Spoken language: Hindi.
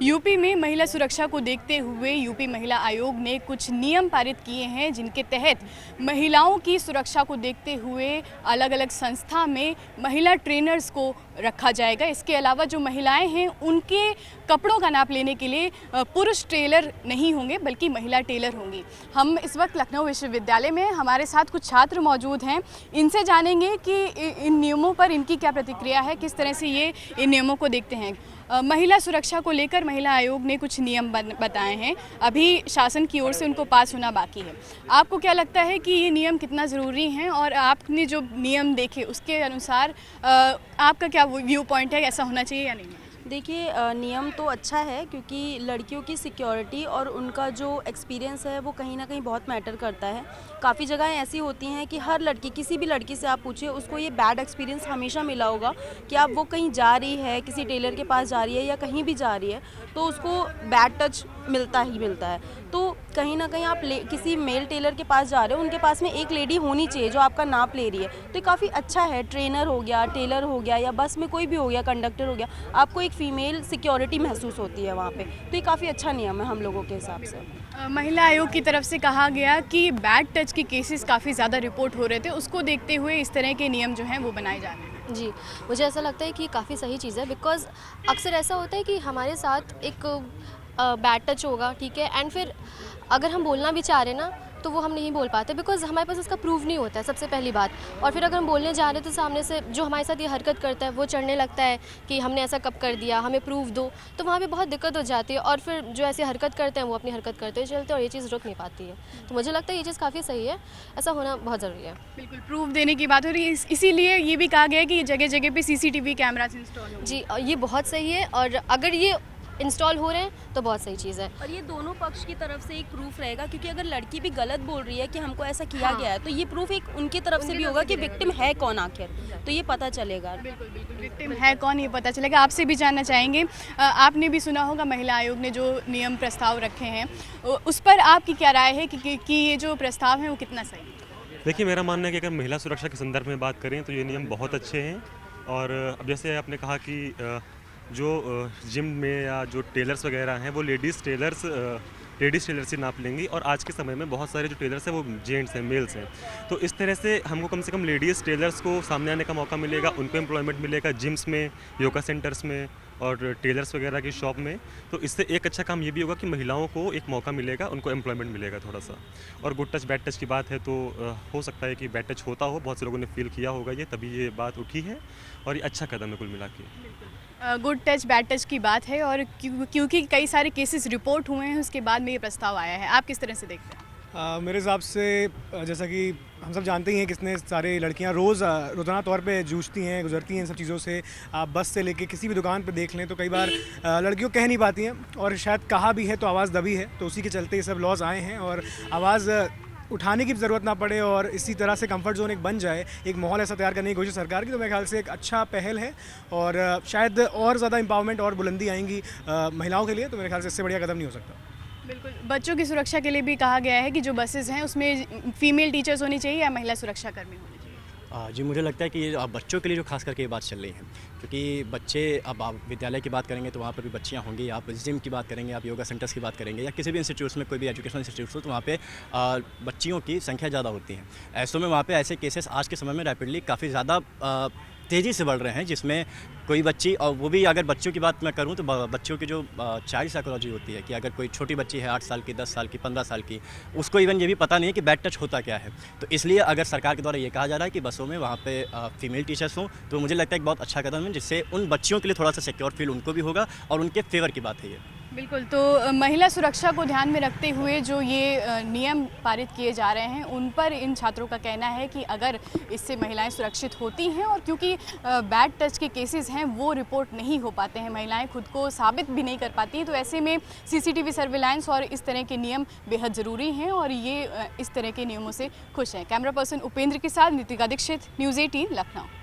यूपी में महिला सुरक्षा को देखते हुए यूपी महिला आयोग ने कुछ नियम पारित किए हैं, जिनके तहत महिलाओं की सुरक्षा को देखते हुए अलग अलग संस्था में महिला ट्रेनर्स को रखा जाएगा। इसके अलावा जो महिलाएं हैं उनके कपड़ों का नाप लेने के लिए पुरुष टेलर नहीं होंगे बल्कि महिला टेलर होंगी। हम इस वक्त लखनऊ विश्वविद्यालय में, हमारे साथ कुछ छात्र मौजूद हैं। इनसे जानेंगे कि इन नियमों पर इनकी क्या प्रतिक्रिया है, किस तरह से ये इन नियमों को देखते हैं। महिला सुरक्षा को लेकर महिला आयोग ने कुछ नियम बताए हैं, अभी शासन की ओर से उनको पास होना बाकी है। आपको क्या लगता है कि ये नियम कितना ज़रूरी हैं, और आपने जो नियम देखे उसके अनुसार आपका क्या व्यू पॉइंट है, ऐसा होना चाहिए या नहीं? देखिए, नियम तो अच्छा है क्योंकि लड़कियों की सिक्योरिटी और उनका जो एक्सपीरियंस है वो कहीं ना कहीं बहुत मैटर करता है। काफ़ी जगहें ऐसी होती हैं कि हर लड़की, किसी भी लड़की से आप पूछिए, उसको ये बैड एक्सपीरियंस हमेशा मिला होगा कि आप वो कहीं जा रही है, किसी टेलर के पास जा रही है या कहीं भी जा रही है तो उसको बैड टच मिलता ही मिलता है। तो कहीं ना कहीं आप किसी मेल टेलर के पास जा रहे हो, उनके पास में एक लेडी होनी चाहिए जो आपका नाप ले रही है। तो ये काफ़ी अच्छा है। ट्रेनर हो गया, टेलर हो गया, या बस में कोई भी हो गया, कंडक्टर हो गया, आपको एक फीमेल सिक्योरिटी महसूस होती है वहाँ पे। तो ये काफ़ी अच्छा नियम है हम लोगों के हिसाब से। महिला आयोग की तरफ से कहा गया कि बैड टच के केसेस काफ़ी ज़्यादा रिपोर्ट हो रहे थे, उसको देखते हुए इस तरह के नियम जो हैं वो बनाए जा रहे हैं। जी, मुझे ऐसा लगता है कि काफ़ी सही चीज़ है, बिकॉज़ अक्सर ऐसा होता है कि हमारे साथ एक बैड टच होगा, ठीक है, एंड फिर अगर हम बोलना भी चाह रहे ना तो वो हम नहीं बोल पाते बिकॉज़ हमारे पास उसका प्रूफ नहीं होता है, सबसे पहली बात। और फिर अगर हम बोलने जा रहे हैं तो सामने से जो हमारे साथ ये हरकत करता है वो चढ़ने लगता है कि हमने ऐसा कब कर दिया, हमें प्रूफ दो। तो वहाँ पे बहुत दिक्कत हो जाती है, और फिर जो ऐसी हरकत करते हैं वो अपनी हरकत करते चलते हैं और ये चीज़ रुक नहीं पाती है। तो मुझे लगता है ये चीज़ काफ़ी सही है, ऐसा होना बहुत ज़रूरी है। बिल्कुल, प्रूफ देने की बात हो रही है, इसीलिए ये भी कहा गया है कि जगह जगह पे CCTV कैमरास इंस्टॉल हो। जी, ये बहुत सही है, और अगर ये इंस्टॉल हो रहे हैं तो बहुत सही चीज़ है। और ये दोनों पक्ष की तरफ से एक प्रूफ रहेगा, क्योंकि अगर लड़की भी गलत बोल रही है कि हमको ऐसा किया गया है तो ये प्रूफ एक उनकी तरफ से भी होगा कि विक्टिम है कौन आखिर, तो ये पता चलेगा। बिल्कुल बिल्कुल, विक्टिम है कौन ये पता चलेगा। आपसे भी जानना चाहेंगे, आपने भी सुना होगा महिला आयोग ने जो नियम प्रस्ताव रखे हैं, उस पर आपकी क्या राय है कि ये जो प्रस्ताव है वो कितना सही है? देखिए, मेरा मानना है कि अगर महिला सुरक्षा के संदर्भ में बात करें तो ये नियम बहुत अच्छे हैं। और अब जैसे आपने कहा कि जो जिम में या जो टेलर्स वगैरह हैं वो लेडीज़ टेलर से नाप लेंगी, और आज के समय में बहुत सारे जो टेलर्स हैं वो जेंट्स हैं, मेल्स हैं। तो इस तरह से हमको कम से कम लेडीज़ टेलर्स को सामने आने का मौका मिलेगा, उनको एम्प्लॉयमेंट मिलेगा जिम्स में, योगा सेंटर्स में और टेलर्स वगैरह की शॉप में। तो इससे एक अच्छा काम ये भी होगा कि महिलाओं को एक मौका मिलेगा, उनको एम्प्लॉयमेंट मिलेगा थोड़ा सा। और गुड टच बैड टच की बात है तो हो सकता है कि बैड टच होता हो, बहुत से लोगों ने फील किया होगा ये, तभी ये बात उठी है, और ये अच्छा कदम है कुल मिला के। गुड टच बैड टच की बात है, और क्योंकि कई सारे केसेस रिपोर्ट हुए हैं उसके बाद में ये प्रस्ताव आया है। आप किस तरह से देखते हैं? मेरे हिसाब से जैसा कि हम सब जानते ही हैं कितने सारे लड़कियां रोज़ाना तौर पे जूझती हैं, गुजरती हैं इन सब चीज़ों से। आप बस से लेके किसी भी दुकान पे देख लें तो कई बार लड़कियों कह नहीं पाती हैं, और शायद कहा भी है तो आवाज़ दबी है। तो उसी के चलते ये सब लॉज आए हैं, और आवाज़ उठाने की ज़रूरत ना पड़े और इसी तरह से कंफर्ट जोन एक बन जाए, एक माहौल ऐसा तैयार करने की कोशिश सरकार की। तो मेरे ख्याल से एक अच्छा पहल है, और शायद और ज़्यादा एम्पावरमेंट और बुलंदी आएंगी महिलाओं के लिए। तो मेरे ख्याल से इससे बढ़िया कदम नहीं हो सकता। बिल्कुल, बच्चों की सुरक्षा के लिए भी कहा गया है कि जो बसेस हैं उसमें फीमेल टीचर्स होनी चाहिए या महिला सुरक्षा कर्मी होनी चाहिए। जी, मुझे लगता है कि अब बच्चों के लिए जो खास करके ये बात चल रही है, क्योंकि बच्चे, अब आप विद्यालय की बात करेंगे तो वहाँ पर भी बच्चियाँ होंगी, आप जिम की बात करेंगे, आप योगा सेंटर्स की बात करेंगे, या किसी भी इंस्टीट्यूट्स में, कोई भी एजुकेशनल इंस्टीट्यूट्स हो, तो वहाँ पे बच्चियों की संख्या ज़्यादा होती है। ऐसों में वहाँ पे ऐसे केसेस आज के समय में रैपिडली काफ़ी ज़्यादा तेज़ी से बढ़ रहे हैं, जिसमें कोई बच्ची, और वो भी अगर बच्चों की बात मैं करूं तो बच्चों की जो चाइल्ड साइकोलॉजी होती है कि अगर कोई छोटी बच्ची है 8 साल की, 10 साल की, 15 साल की, उसको इवन ये भी पता नहीं है कि बैड टच होता क्या है। तो इसलिए अगर सरकार के द्वारा ये कहा जा रहा है कि बसों में वहाँ पे फीमेल टीचर्स हों, तो मुझे लगता है एक बहुत अच्छा कदम है, जिससे उन बच्चियों के लिए थोड़ा सा सिक्योर फील उनको भी होगा, और उनके फेवर की बात है ये। बिल्कुल, तो महिला सुरक्षा को ध्यान में रखते हुए जो ये नियम पारित किए जा रहे हैं उन पर इन छात्रों का कहना है कि अगर इससे महिलाएं सुरक्षित होती हैं, और क्योंकि बैड टच के केसेस हैं वो रिपोर्ट नहीं हो पाते हैं, महिलाएं खुद को साबित भी नहीं कर पाती हैं, तो ऐसे में CCTV सर्विलांस और इस तरह के नियम बेहद ज़रूरी हैं, और ये इस तरह के नियमों से खुश हैं। कैमरा पर्सन उपेंद्र के साथ नितिका दीक्षित, न्यूज़ 18 लखनऊ।